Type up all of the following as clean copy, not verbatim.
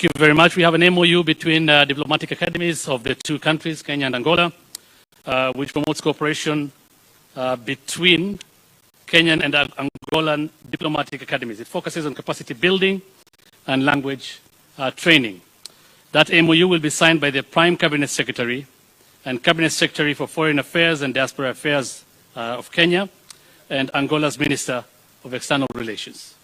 Thank you very much. We have an MOU between diplomatic academies of the two countries, Kenya and Angola, which promotes cooperation between Kenyan and Angolan diplomatic academies. It focuses on capacity building and language training. That MOU will be signed by the Prime Cabinet Secretary and Cabinet Secretary for Foreign Affairs and Diaspora Affairs of Kenya and Angola's Minister of External Relations.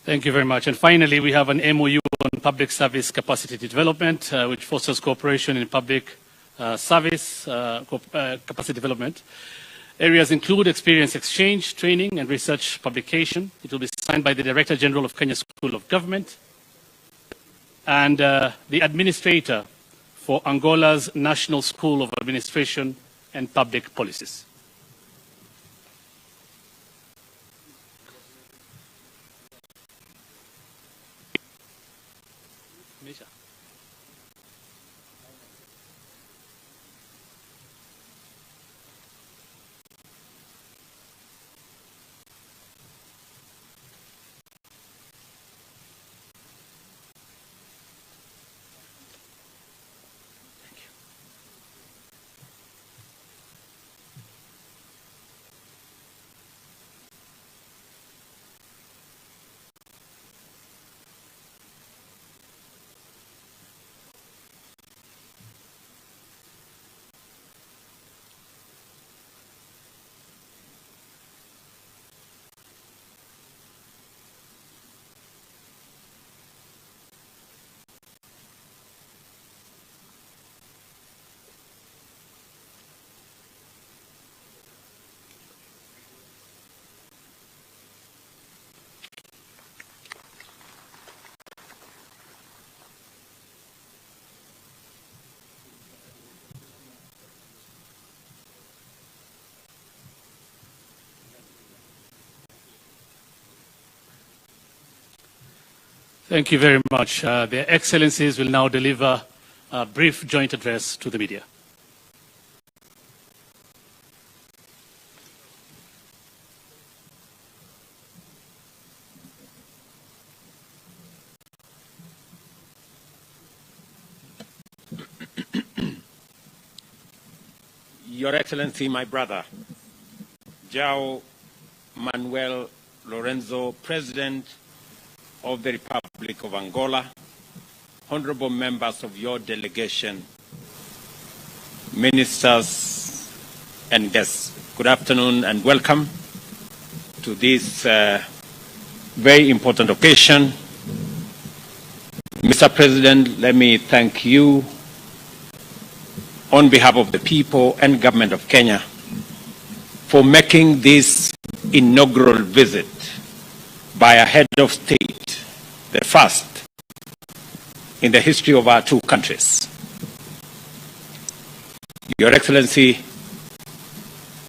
Thank you very much. And finally, we have an MOU on public service capacity development, which fosters cooperation in public service capacity development. Areas include experience exchange, training, and research publication. It will be signed by the Director General of Kenya School of Government and the Administrator for Angola's National School of Administration and Public Policies. Thank you very much. Their Excellencies will now deliver a brief joint address to the media. Your Excellency, my brother, João Manuel Lourenço, President of the Republic of Angola, honorable members of your delegation, ministers and guests, good afternoon and welcome to this very important occasion. Mr. President, let me thank you on behalf of the people and government of Kenya for making this inaugural visit by a head of state, the first in the history of our two countries. Your Excellency,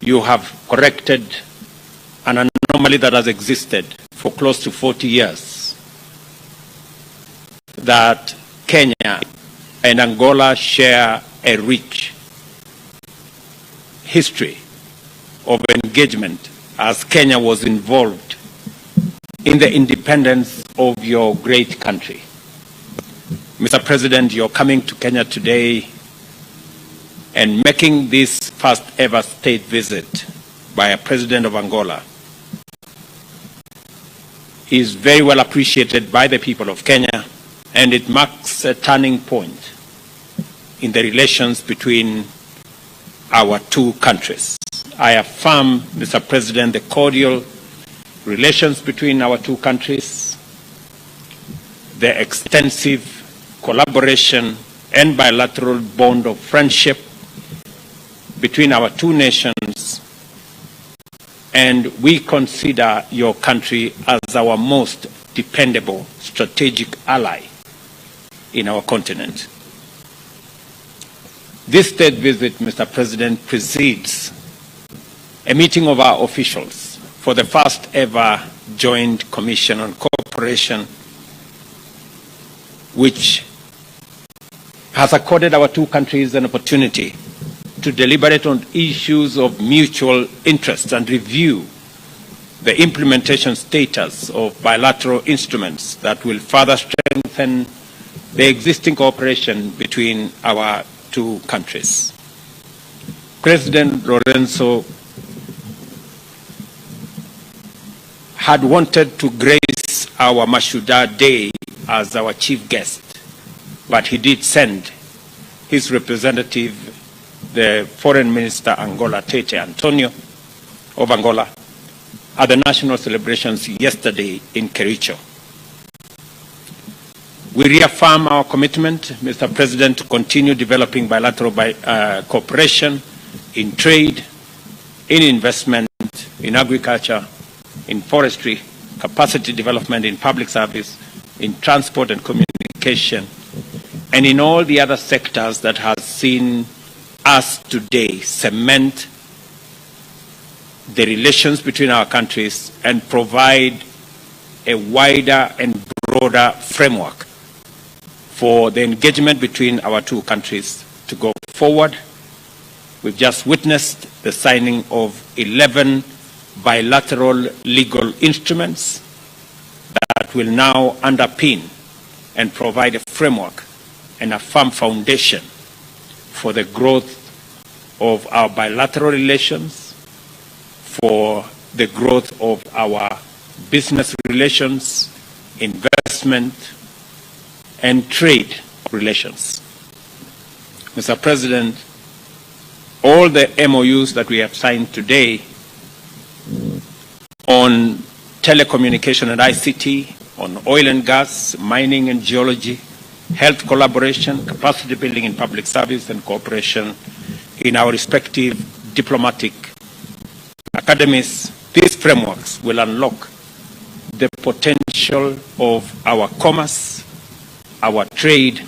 you have corrected an anomaly that has existed for close to 40 years, that Kenya and Angola share a rich history of engagement as Kenya was involved in the independence of your great country. Mr. President, you're coming to Kenya today and making this first ever state visit by a president of Angola is very well appreciated by the people of Kenya, and it marks a turning point in the relations between our two countries. I affirm, Mr. President, the cordial relations between our two countries, the extensive collaboration and bilateral bond of friendship between our two nations, and we consider your country as our most dependable strategic ally in our continent. This state visit, Mr. President, precedes a meeting of our officials for the first ever Joint Commission on Cooperation, which has accorded our two countries an opportunity to deliberate on issues of mutual interest and review the implementation status of bilateral instruments that will further strengthen the existing cooperation between our two countries. President Lourenço had wanted to grace our Mashuda Day as our chief guest, but he did send his representative, the Foreign Minister Angola, Tete Antonio of Angola, at the national celebrations yesterday in Kericho. We reaffirm our commitment, Mr. President, to continue developing bilateral cooperation in trade, in investment, in agriculture, in forestry, capacity development in public service, in transport and communication, and in all the other sectors that has seen us today cement the relations between our countries and provide a wider and broader framework for the engagement between our two countries to go forward. We've just witnessed the signing of 11 bilateral legal instruments that will now underpin and provide a framework and a firm foundation for the growth of our bilateral relations, for the growth of our business relations, investment, and trade relations. Mr. President, all the MOUs that we have signed today on telecommunication and ICT, on oil and gas, mining and geology, health collaboration, capacity building in public service, and cooperation in our respective diplomatic academies, these frameworks will unlock the potential of our commerce, our trade,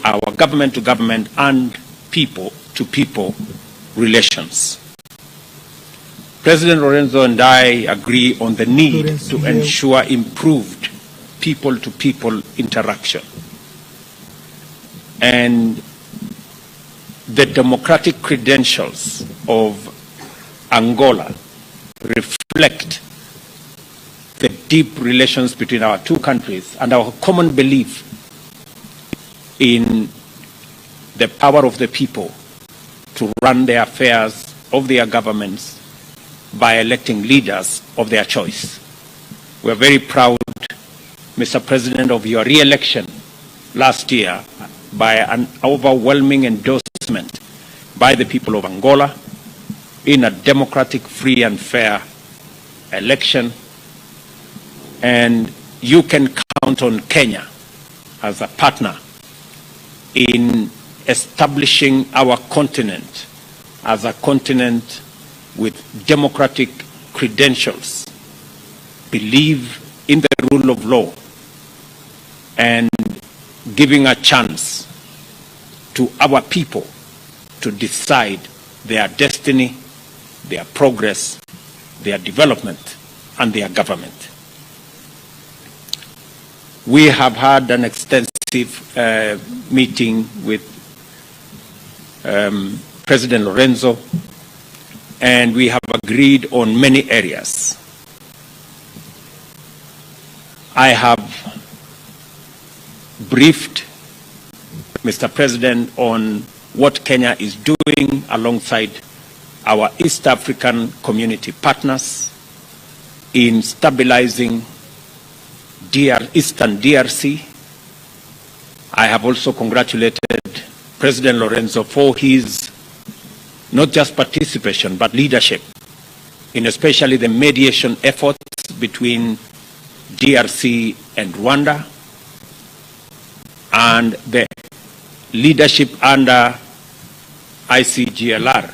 our government-to-government and people-to-people relations. President Lourenço and I agree on the need to ensure improved people-to-people interaction. And the democratic credentials of Angola reflect the deep relations between our two countries and our common belief in the power of the people to run the affairs of their governments by electing leaders of their choice. We are very proud, Mr. President, of your re-election last year by an overwhelming endorsement by the people of Angola in a democratic, free and fair election. And you can count on Kenya as a partner in establishing our continent as a continent with democratic credentials, believe in the rule of law, and giving a chance to our people to decide their destiny, their progress, their development, and their government. We have had an extensive meeting with President Lourenço, and we have agreed on many areas. I have briefed Mr. President on what Kenya is doing alongside our East African community partners in stabilizing Eastern DRC. I have also congratulated President Lourenço for his not just participation but leadership in especially the mediation efforts between DRC and Rwanda, and the leadership under ICGLR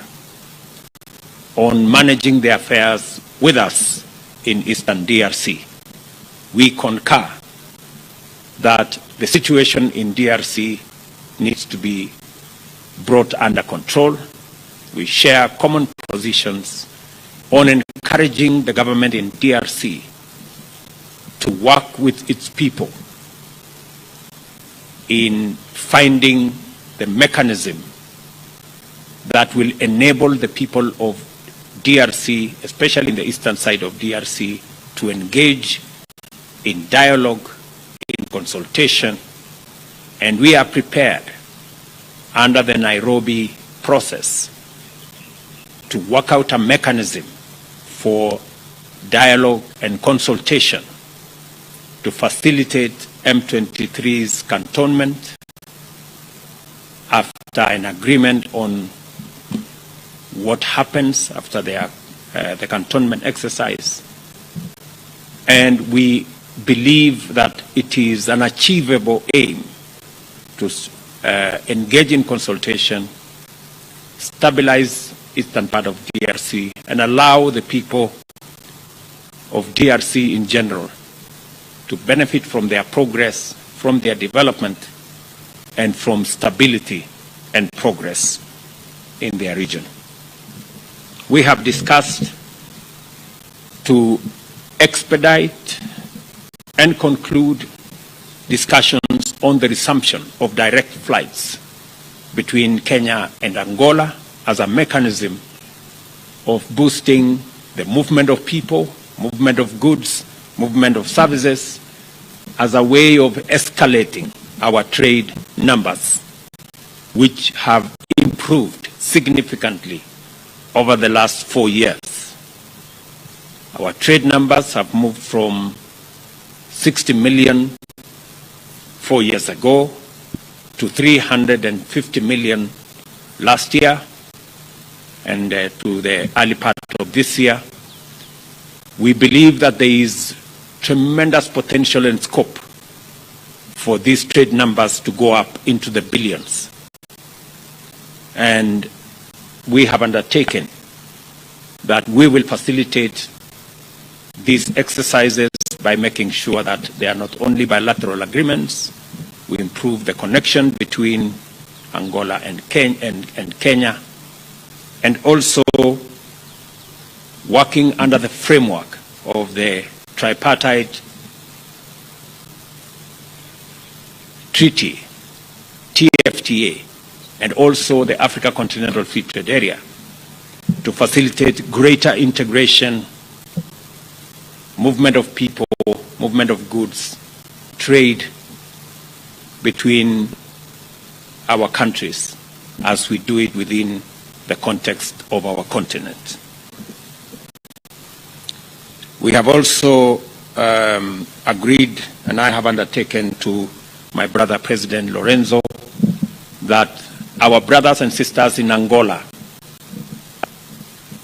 on managing the affairs with us in Eastern DRC. We concur that the situation in DRC needs to be brought under control. We share common positions on encouraging the government in DRC to work with its people in finding the mechanism that will enable the people of DRC, especially in the eastern side of DRC, to engage in dialogue, in consultation, and we are prepared under the Nairobi process to work out a mechanism for dialogue and consultation to facilitate M23's cantonment after an agreement on what happens after the cantonment exercise. And we believe that it is an achievable aim to engage in consultation, stabilize eastern part of DRC, and allow the people of DRC in general to benefit from their progress, from their development, and from stability and progress in their region. We have discussed to expedite and conclude discussions on the resumption of direct flights between Kenya and Angola as a mechanism of boosting the movement of people, movement of goods, movement of services, as a way of escalating our trade numbers, which have improved significantly over the last 4 years. Our trade numbers have moved from 60 million 4 years ago to 350 million last year, and to the early part of this year. We believe that there is tremendous potential and scope for these trade numbers to go up into the billions. And we have undertaken that we will facilitate these exercises by making sure that they are not only bilateral agreements, we improve the connection between Angola and Kenya, and also working under the framework of the tripartite treaty, TFTA, and also the Africa Continental Free Trade Area to facilitate greater integration, movement of people, movement of goods, trade between our countries as we do it within the context of our continent. We have also agreed, and I have undertaken to my brother President Lourenço, that our brothers and sisters in Angola,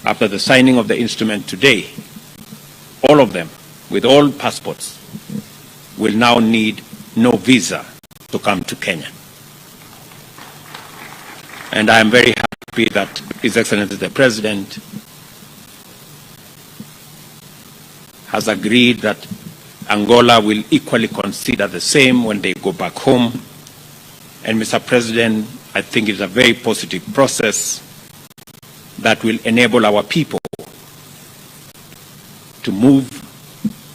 after the signing of the instrument today, all of them, with all passports, will now need no visa to come to Kenya. And I am very happy that His Excellency the President has agreed that Angola will equally consider the same when they go back home. And Mr. President, I think it's a very positive process that will enable our people to move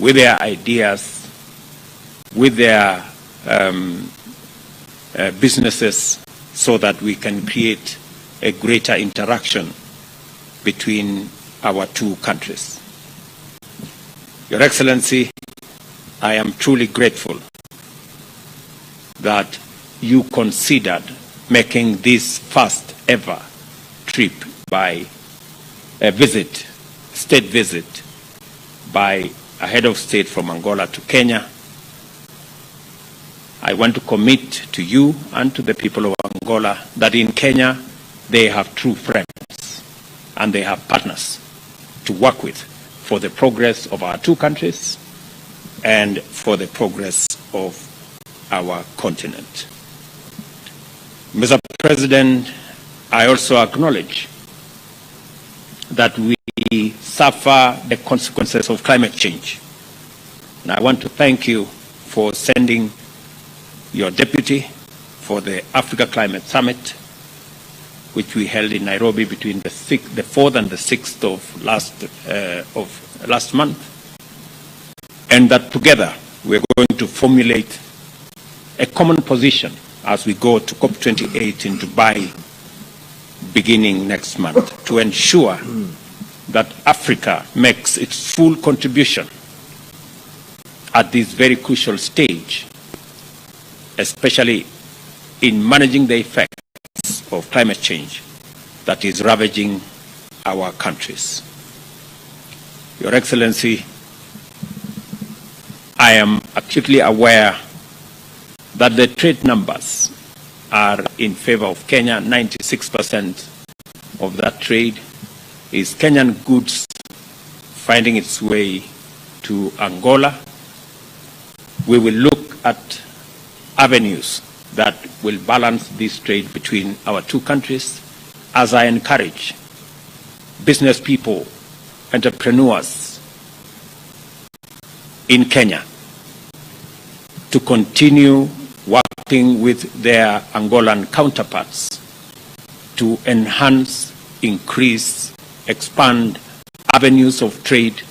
with their ideas, with their businesses, so that we can create a greater interaction between our two countries. Your Excellency, I am truly grateful that you considered making this first ever trip by state visit by a head of state from Angola to Kenya. I want to commit to you and to the people of Angola that in Kenya they have true friends and they have partners to work with for the progress of our two countries and for the progress of our continent. Mr. President, I also acknowledge that we suffer the consequences of climate change. And I want to thank you for sending your deputy for the Africa Climate Summit, which we held in Nairobi between the 4th and the 6th of last month, and that together we're going to formulate a common position as we go to COP28 in Dubai beginning next month to ensure that Africa makes its full contribution at this very crucial stage, especially in managing the effects of climate change that is ravaging our countries. Your Excellency, I am acutely aware that the trade numbers are in favor of Kenya. 96% of that trade is Kenyan goods finding its way to Angola. We will look at avenues that will balance this trade between our two countries, as I encourage business people, entrepreneurs in Kenya to continue working with their Angolan counterparts to enhance, increase, expand avenues of trade,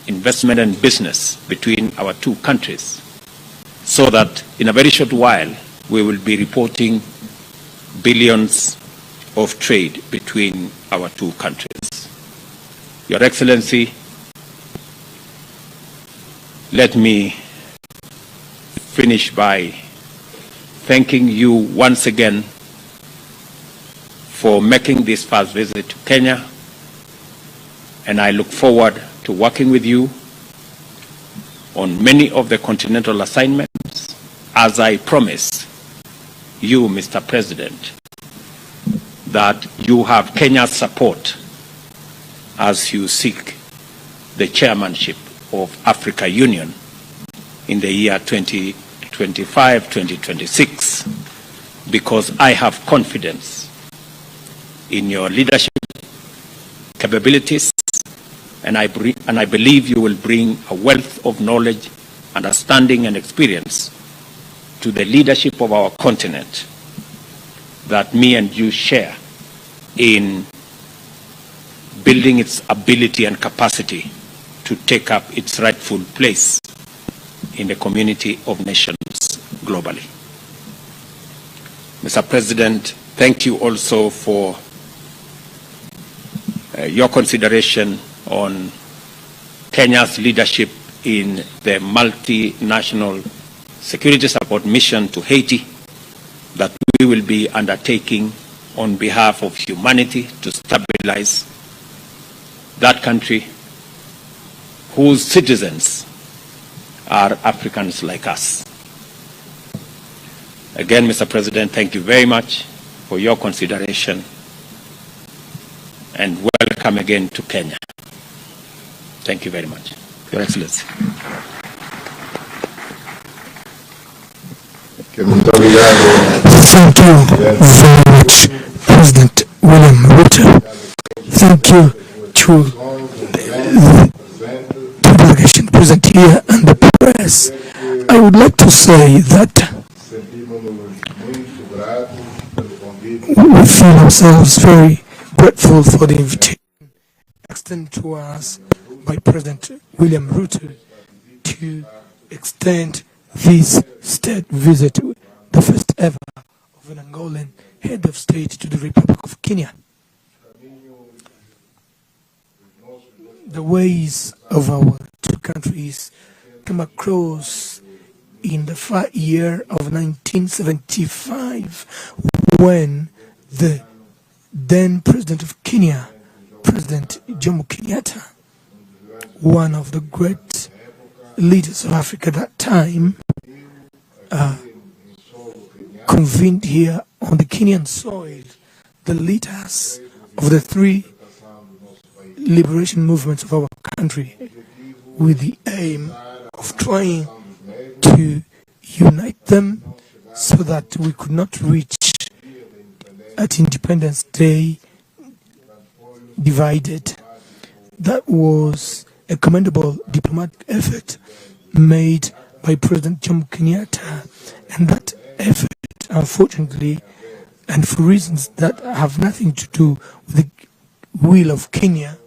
investment and business between our two countries, so that in a very short while we will be reporting billions of trade between our two countries. Your Excellency, let me finish by thanking you once again for making this first visit to Kenya, and I look forward to working with you on many of the continental assignments, as I promise you, Mr. President, that you have Kenya's support as you seek the chairmanship of Africa Union in the year 2025-2026, because I have confidence in your leadership capabilities, and I believe you will bring a wealth of knowledge, understanding and experience to the leadership of our continent that me and you share in building its ability and capacity to take up its rightful place in the community of nations globally. Mr. President, thank you also for your consideration on Kenya's leadership in the multinational security support mission to Haiti that we will be undertaking on behalf of humanity to stabilize that country whose citizens are Africans like us. Again, Mr. President, thank you very much for your consideration, and welcome again to Kenya. Thank you very much, Your Excellency. Thank you very much, President William Ruto. Thank you to the delegation present here and the press. I would like to say that we feel ourselves very grateful for the invitation extended to us by President William Ruto to extend this state visit, the first ever of an Angolan head of state to the Republic of Kenya. The ways of our two countries came across in the year of 1975 when the then President of Kenya, President Jomo Kenyatta, one of the great leaders of Africa at that time, convened here on the Kenyan soil the leaders of the three liberation movements of our country, with the aim of trying to unite them so that we could not reach at Independence Day divided. That was a commendable diplomatic effort made by President Jomo Kenyatta, and that effort, unfortunately, and for reasons that have nothing to do with the will of Kenya,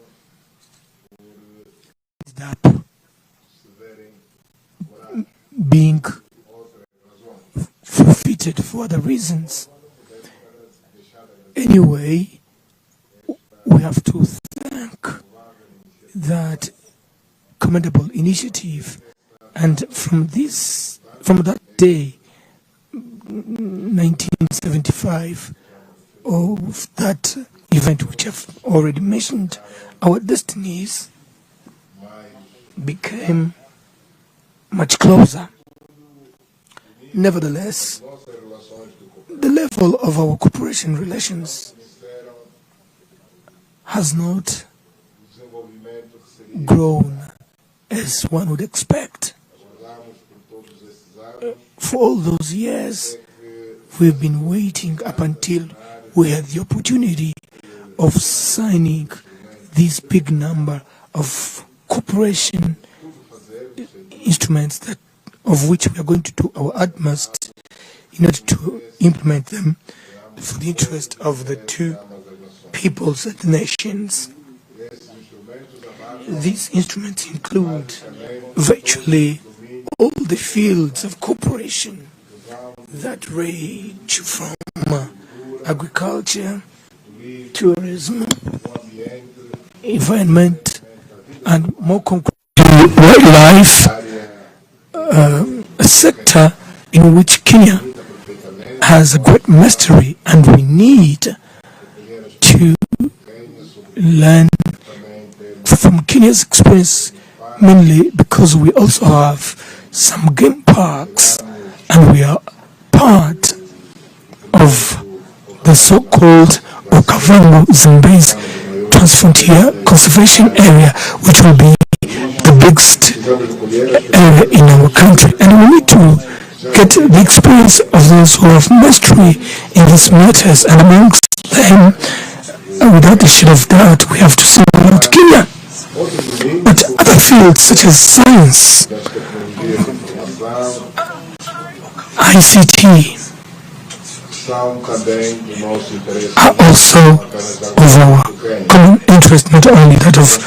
ended up being forfeited for other reasons. Anyway, we have to thank that commendable initiative, and from that day, 1975, of that event which I've already mentioned, our destinies became much closer. Nevertheless, the level of our cooperation relations has not grown as one would expect. For all those years, we've been waiting up until we had the opportunity of signing this big number of cooperation instruments of which we are going to do our utmost in order to implement them for the interest of the two peoples and nations. These instruments include virtually all the fields of cooperation that range from agriculture, tourism, environment, and more concretely wildlife, a sector in which Kenya has a great mastery, and we need to learn from Kenya's experience, mainly because we also have some game parks and we are part of the so-called Okavango Zambezi Transfrontier Conservation Area, which will be the biggest area in our country, and we need to get the experience of those who have mastery in these matters, and amongst them, without a shadow of doubt, we have to single out Kenya. But other fields such as science, ICT, are also of our common interest, not only that of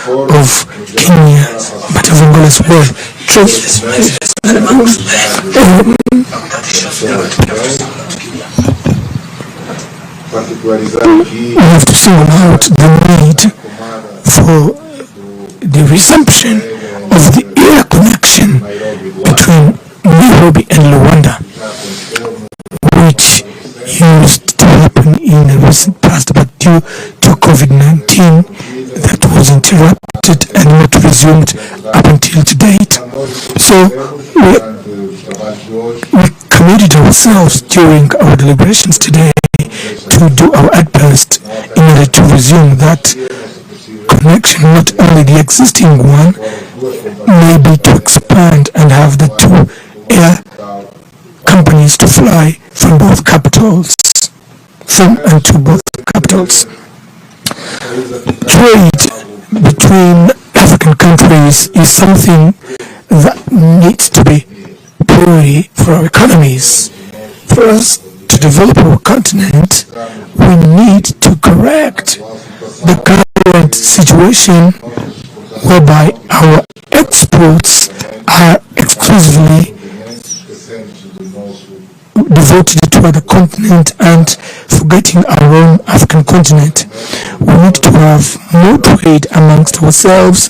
Kenya, but of Angola as well. We have to single out the need for the resumption of the air connection between Nairobi and Luanda, which used to happen in the recent past, but due to COVID-19 that was interrupted and not resumed up until to date. So we committed ourselves during our deliberations today to do our utmost in order to resume that connection, not only the existing one, maybe to expand and have the two air companies to fly from both capitals, from and to both capitals. Trade between African countries is something that needs to be priority for our economies. For us to develop our continent, we need to correct the current situation whereby our exports are exclusively devoted to other continent and forgetting our own African continent. We need to have more trade amongst ourselves.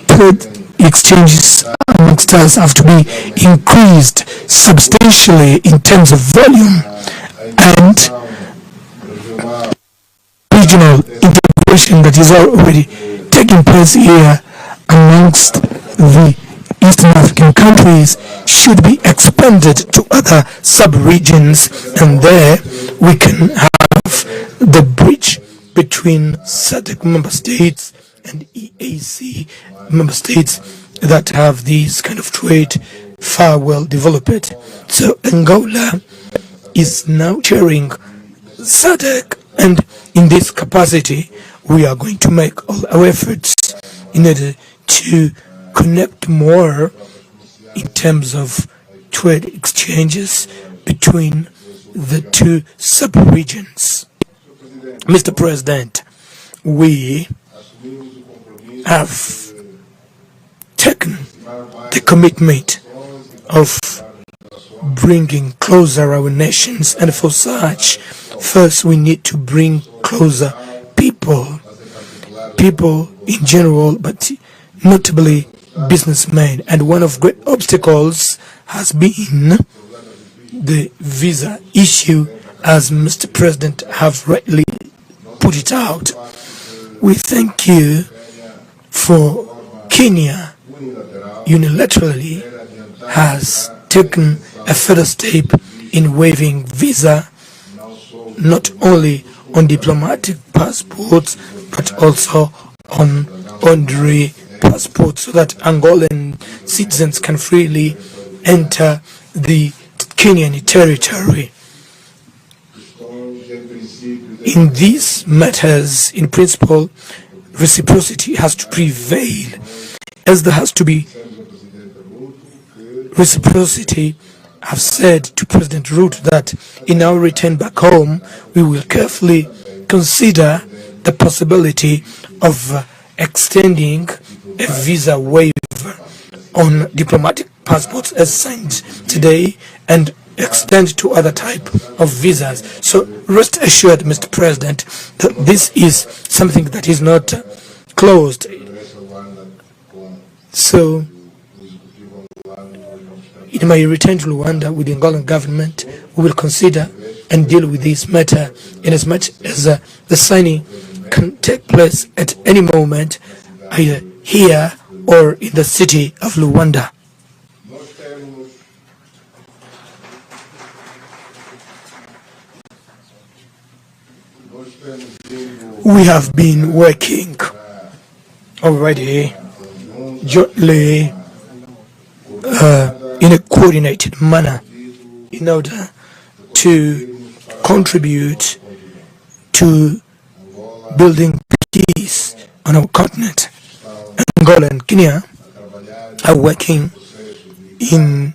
Trade exchanges amongst us have to be increased substantially in terms of volume, and regional integration that is already taking place here amongst the Eastern African countries should be expanded to other sub-regions, and there we can have the bridge between SADC member states and EAC member states that have these kind of trade far well developed. So Angola is now chairing SADC, and in this capacity we are going to make all our efforts in order to connect more in terms of trade exchanges between the two sub-regions. Mr. President, we have taken the commitment of bringing closer our nations, and for such, first we need to bring closer people in general, but notably businessmen. And one of great obstacles has been the visa issue, as Mr. President have rightly put it out. We thank you for Kenya unilaterally has taken a further step in waiving visa, not only on diplomatic passports but also on ordinary passports, so that Angolan citizens can freely enter the Kenyan territory. In these matters, in principle, reciprocity has to prevail, as there has to be reciprocity. I've said to President Ruto that in our return back home, we will carefully consider the possibility of extending a visa waiver on diplomatic passports as signed today and extend to other type of visas. So rest assured, Mr. President, that this is something that is not closed. So in my return to Rwanda with the Angolan government, we will consider and deal with this matter in as much as the signing can take place at any moment, either here or in the city of Luanda. We have been working already jointly in a coordinated manner in order to contribute to building peace on our continent. Angola and Kenya are working in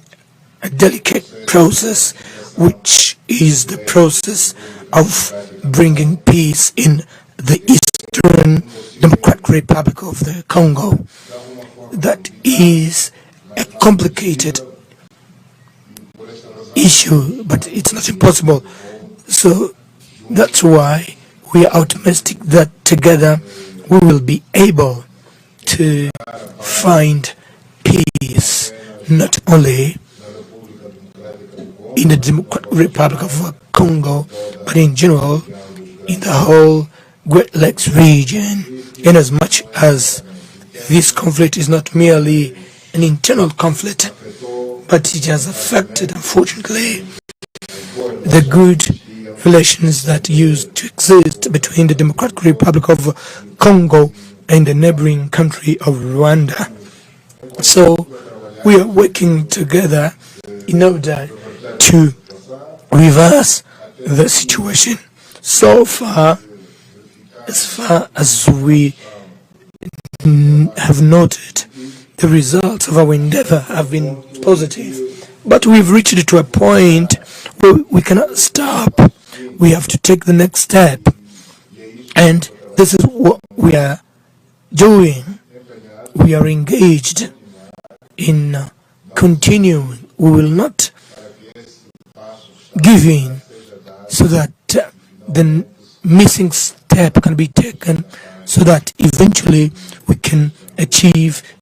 a delicate process, which is the process of bringing peace in the Eastern Democratic Republic of the Congo. That is a complicated issue, but it's not impossible. So that's why we are optimistic that together we will be able to find peace, not only in the Democratic Republic of Congo, but in general in the whole Great Lakes region, in as much as this conflict is not merely an internal conflict, but it has affected, unfortunately, the good relations that used to exist between the Democratic Republic of Congo and the neighboring country of Rwanda. So we are working together in order to reverse the situation. So far as we have noted, the results of our endeavor have been positive, but we've reached to a point where we cannot stop. We have to take the next step, and this is what we are doing. We are engaged in continuing. We will not give in, so that the missing step can be taken, so that eventually we can achieve